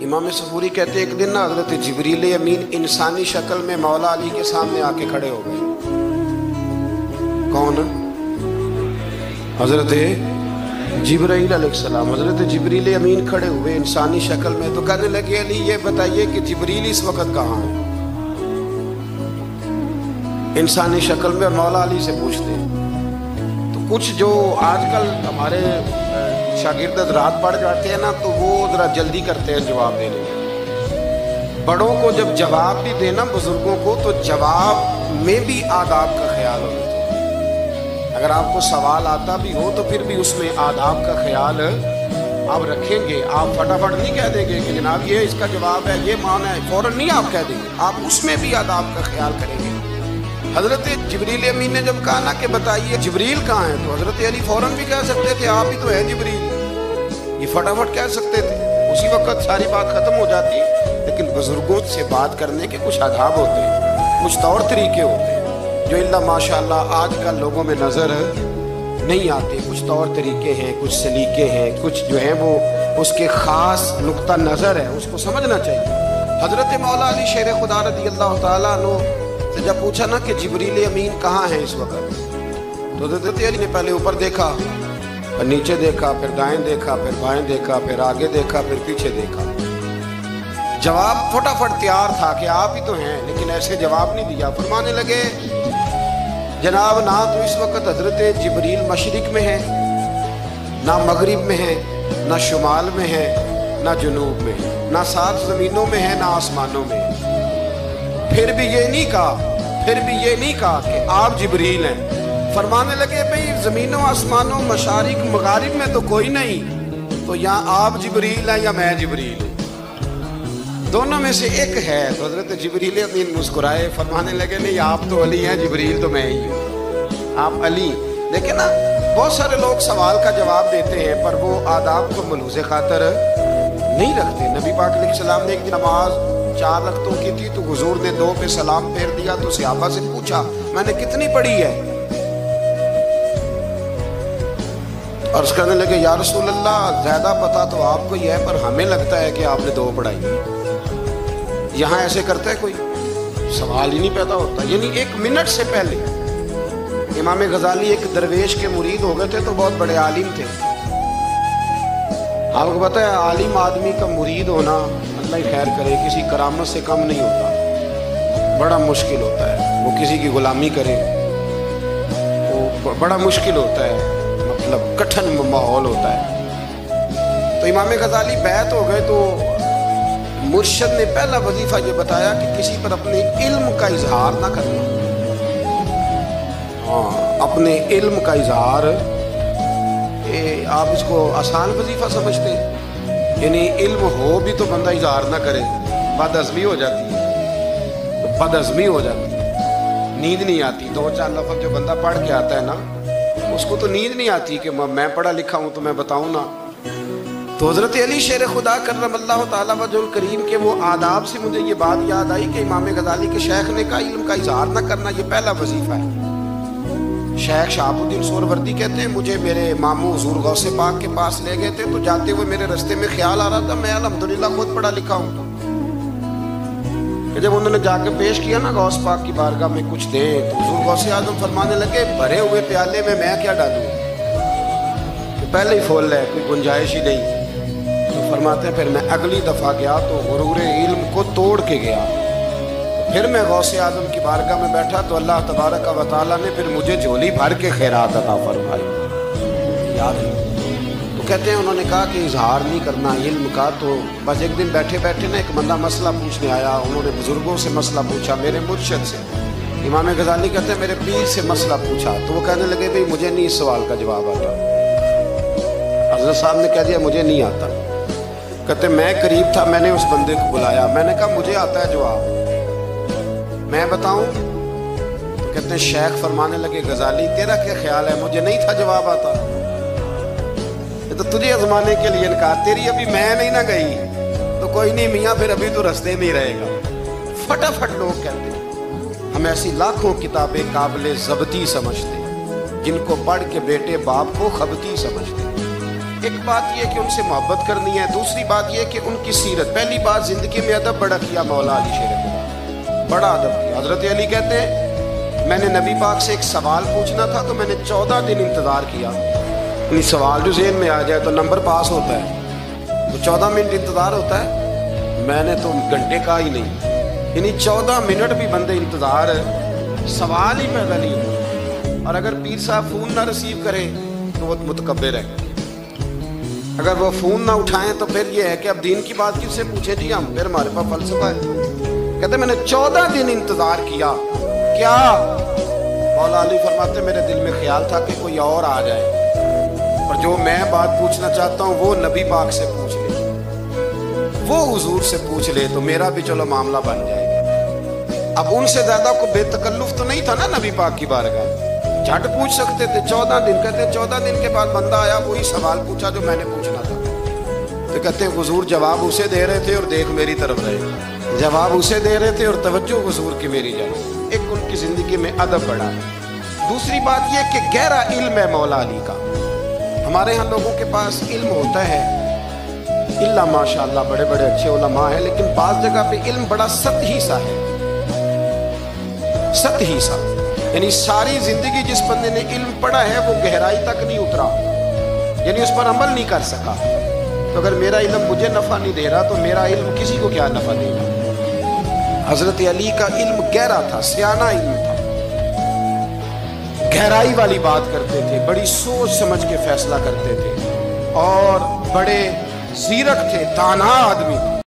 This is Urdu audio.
امام صفوری کہتے ہیں ایک دن نا حضرت جبریل امین انسانی شکل میں مولا علی کے سامنے آ کے کھڑے ہو گئے۔ کون؟ حضرت جبرائیل علیہ السلام۔ حضرت جبریل امین کھڑے ہوئے انسانی شکل میں، تو کہنے لگے علی یہ بتائیے کہ جبریل اس وقت کہاں ہے؟ انسانی شکل میں، اور مولا علی سے پوچھتے ہیں۔ تو کچھ جو آج کل ہمارے شاگرد رات پڑھ جاتے ہیں نا، تو وہ ذرا جلدی کرتے ہیں جواب دینے میں۔ بڑوں کو جب جواب بھی دینا بزرگوں کو، تو جواب میں بھی آداب کا خیال ہونا چاہیے۔ اگر آپ کو سوال آتا بھی ہو تو پھر بھی اس میں آداب کا خیال آپ رکھیں گے۔ آپ فٹافٹ نہیں کہہ دیں گے کہ جناب یہ اس کا جواب ہے، یہ معنی ہے، فوراً نہیں آپ کہہ دیں گے، آپ اس میں بھی آداب کا خیال کریں گے۔ حضرت جبریل امین نے جب کہا نا کہ بتائیے جبریل کہاں ہے، تو حضرت علی فوراً بھی کہہ سکتے تھے آپ ہی تو ہیں جبریل، یہ فٹافٹ کہہ سکتے تھے، اسی وقت ساری بات ختم ہو جاتی۔ لیکن بزرگوں سے بات کرنے کے کچھ آداب ہوتے ہیں، کچھ طور طریقے ہوتے ہیں جو اللہ ماشاءاللہ آج کل لوگوں میں نظر نہیں آتے۔ کچھ طور طریقے ہیں، کچھ سلیقے ہیں، کچھ جو ہیں وہ اس کے خاص نقطہ نظر ہے، اس کو سمجھنا چاہیے۔ حضرت مولا علی شیر خدا رضی اللہ تعالیٰ عنہ سے جب پوچھا نا کہ جبریل امین کہاں ہے اس وقت، تو حضرت علی نے پہلے اوپر دیکھا، پھر نیچے دیکھا، پھر دائیں دیکھا، پھر بائیں دیکھا، پھر آگے دیکھا، پھر پیچھے دیکھا۔ جواب فٹافٹ تیار تھا کہ آپ ہی تو ہیں، لیکن ایسے جواب نہیں دیا۔ فرمانے لگے جناب نہ تو اس وقت حضرت جبریل مشرق میں ہے، نہ مغرب میں ہے، نہ شمال میں ہے، نہ جنوب میں ہے، نہ سات زمینوں میں ہے، نہ آسمانوں میں ہے۔ پھر بھی یہ نہیں کہا کہ آپ جبریل ہیں۔ فرمانے لگے بھئی زمینوں آسمانوں مشارق مغارب میں تو کوئی نہیں، تو یا آپ جبریل ہیں یا میں جبریل ہوں، دونوں میں سے ایک ہے۔ تو حضرت جبریل امین مسکرائے، فرمانے لگے نہیں آپ تو علی ہیں، جبریل تو میں ہی ہوں، آپ علی۔ لیکن نا بہت سارے لوگ سوال کا جواب دیتے ہیں پر وہ آداب کو ملحوظ خاطر نہیں رکھتے۔ نبی پاک علیہ السلام نے ایک دن نماز 4 رکعتوں کی تھی، تو حضور نے 2 پہ سلام پھیر دیا، تو صحابہ سے پوچھا میں نے کتنی پڑھی ہے؟ عرض کرنے لگے یا رسول اللہ زیادہ پتا تو آپ کو ہی ہے، پر ہمیں لگتا ہے کہ آپ نے 2 پڑھائی۔ یہاں ایسے کرتا ہے کوئی؟ سوال ہی نہیں پیدا ہوتا۔ یعنی 1 منٹ سے پہلے امام غزالی ایک درویش کے مرید ہو گئے تھے، تو بہت بڑے عالم تھے۔ آپ کو پتہ ہے عالم آدمی کا مرید ہونا اللہ ہی خیر کرے کسی کرامت سے کم نہیں ہوتا، بڑا مشکل ہوتا ہے۔ وہ کسی کی غلامی کرے وہ بڑا مشکل ہوتا ہے، مطلب کٹھن ماحول ہوتا ہے۔ تو امام غزالی بیعت ہو گئے، تو مرشد نے پہلا وظیفہ یہ بتایا کہ کسی پر اپنے علم کا اظہار نہ کرنا۔ اپنے علم کا اظہار، آپ اس کو آسان وظیفہ سمجھتے ہیں؟ یعنی علم ہو بھی تو بندہ اظہار نہ کرے، بد ہضمی ہو جاتی ہے، بد ہضمی ہو جاتی ہے، نیند نہیں آتی۔ 2-4 لفظ جو بندہ پڑھ کے آتا ہے نا، اس کو تو نیند نہیں آتی کہ میں پڑھا لکھا ہوں تو میں بتاؤں نا۔ تو حضرت علی شیر خدا کرم اللہ تعالیٰ وجہ الکریم کے وہ آداب سے مجھے یہ بات یاد آئی کہ امام غزالی کے شیخ نے کہا علم کا اظہار نہ کرنا یہ پہلا وظیفہ ہے۔ شیخ شہاب الدین سہروردی کہتے ہیں مجھے میرے ماموں حضور غوث پاک کے پاس لے گئے تھے، تو جاتے ہوئے میرے رستے میں خیال آ رہا تھا میں الحمدللہ خود پڑھا لکھا ہوں، کہ جب انہوں نے جا کے پیش کیا نا غوث پاک کی بارگاہ میں کچھ دیں، تو حضور غوث اعظم فرمانے لگے بھرے ہوئے پیالے میں کیا ڈالوں، تو پہلے ہی پھول ہے، کوئی گنجائش ہی نہیں۔ تو فرماتے ہیں پھر میں اگلی دفعہ گیا تو غرور علم کو توڑ کے گیا، پھر میں غوث اعظم کی بارگاہ میں بیٹھا تو اللہ تبارک و تعالیٰ نے پھر مجھے جھولی بھر کے خیرات عطا فرمائی۔ یاد ہے؟ تو کہتے ہیں انہوں نے کہا کہ اظہار نہیں کرنا علم کا۔ تو بس ایک دن بیٹھے بیٹھے نا ایک بندہ مسئلہ پوچھنے آیا، انہوں نے بزرگوں سے مسئلہ پوچھا، میرے مرشد سے، امام غزالی کہتے ہیں میرے پیر سے مسئلہ پوچھا، تو وہ کہنے لگے بھئی مجھے نہیں اس سوال کا جواب آتا۔ حضرت صاحب نے کہہ دیا مجھے نہیں آتا۔ کہتے میں قریب تھا، میں نے اس بندے کو بلایا، میں نے کہا مجھے آتا ہے جواب، میں بتاؤں؟ تو کہتے ہیں شیخ فرمانے لگے غزالی تیرا کیا خیال ہے، مجھے نہیں تھا جواب آتا، یہ تو تجھے آزمانے کے لیے انکار، تیری ابھی میں نہیں نہ گئی تو کوئی نہیں میاں پھر ابھی تو رستے میں ہی رہے گا۔ فٹافٹ لوگ کہتے ہیں ہم ایسی لاکھوں کتابیں قابل ضبطی سمجھتے ہیں جن کو پڑھ کے بیٹے باپ کو خبتی سمجھتے ہیں۔ ایک بات یہ کہ ان سے محبت کرنی ہے، دوسری بات یہ کہ ان کی سیرت. پہلی بات زندگی میں ادب بڑا کیا مولا علی شیر خدا، بڑا ادب کیا. حضرت علی کہتے ہیں میں نے نبی پاک سے ایک سوال پوچھنا تھا تو میں نے 14 دن انتظار کیا. یعنی سوال جو ذہن میں آ جائے تو نمبر پاس ہوتا ہے، تو 14 منٹ انتظار ہوتا ہے، میں نے تو گھنٹے کا ہی نہیں. یعنی 14 منٹ بھی بندے انتظار، سوال ہی پیدا نہیں ہوتا. اور اگر پیر صاحب فون نہ ریسیو کرے تو وہ متکبر ہے، اگر وہ فون نہ اٹھائیں تو پھر یہ ہے کہ اب دین کی بات کس سے پوچھیں جی ہم، پھر ہمارے پاس فلسفہ ہے. کہتے میں نے 14 دن انتظار کیا. کیا؟ مولا علی فرماتے میرے دل میں خیال تھا کہ کوئی اور آ جائے اور جو میں بات پوچھنا چاہتا ہوں وہ نبی پاک سے پوچھ لے، وہ حضور سے پوچھ لے تو میرا بھی چلو معاملہ بن جائے گا. اب ان سے زیادہ کو بے تکلف تو نہیں تھا نا نبی پاک کی بارگاہ، جھٹ پوچھ سکتے تھے. 14 دن کہتے 14 دن کے بعد بندہ آیا، وہی سوال پوچھا جو میں نے پوچھنا تھا. تو کہتے حضور جواب اسے دے رہے تھے اور دیکھ میری طرف رہے، جواب اسے دے رہے تھے اور توجہ حضور کی میری جانب. ایک ان کی زندگی میں ادب بڑھا. دوسری بات یہ کہ گہرا علم ہے مولا علی کا. ہمارے ہاں لوگوں کے پاس علم ہوتا ہے اللہ ماشاءاللہ بڑے بڑے اچھے علماء ہیں، لیکن بعض جگہ پہ علم بڑا سطحی سا ہے، سطحی سا. یعنی ساری زندگی جس بندے نے علم پڑھا ہے وہ گہرائی تک نہیں اترا، یعنی اس پر عمل نہیں کر سکا. تو اگر میرا علم مجھے نفع نہیں دے رہا تو میرا علم کسی کو کیا نفع دے گا. حضرت علی کا علم گہرا تھا، سیانہ علم تھا، گہرائی والی بات کرتے تھے، بڑی سوچ سمجھ کے فیصلہ کرتے تھے اور بڑے زیرک تھے، دانا آدمی تھے.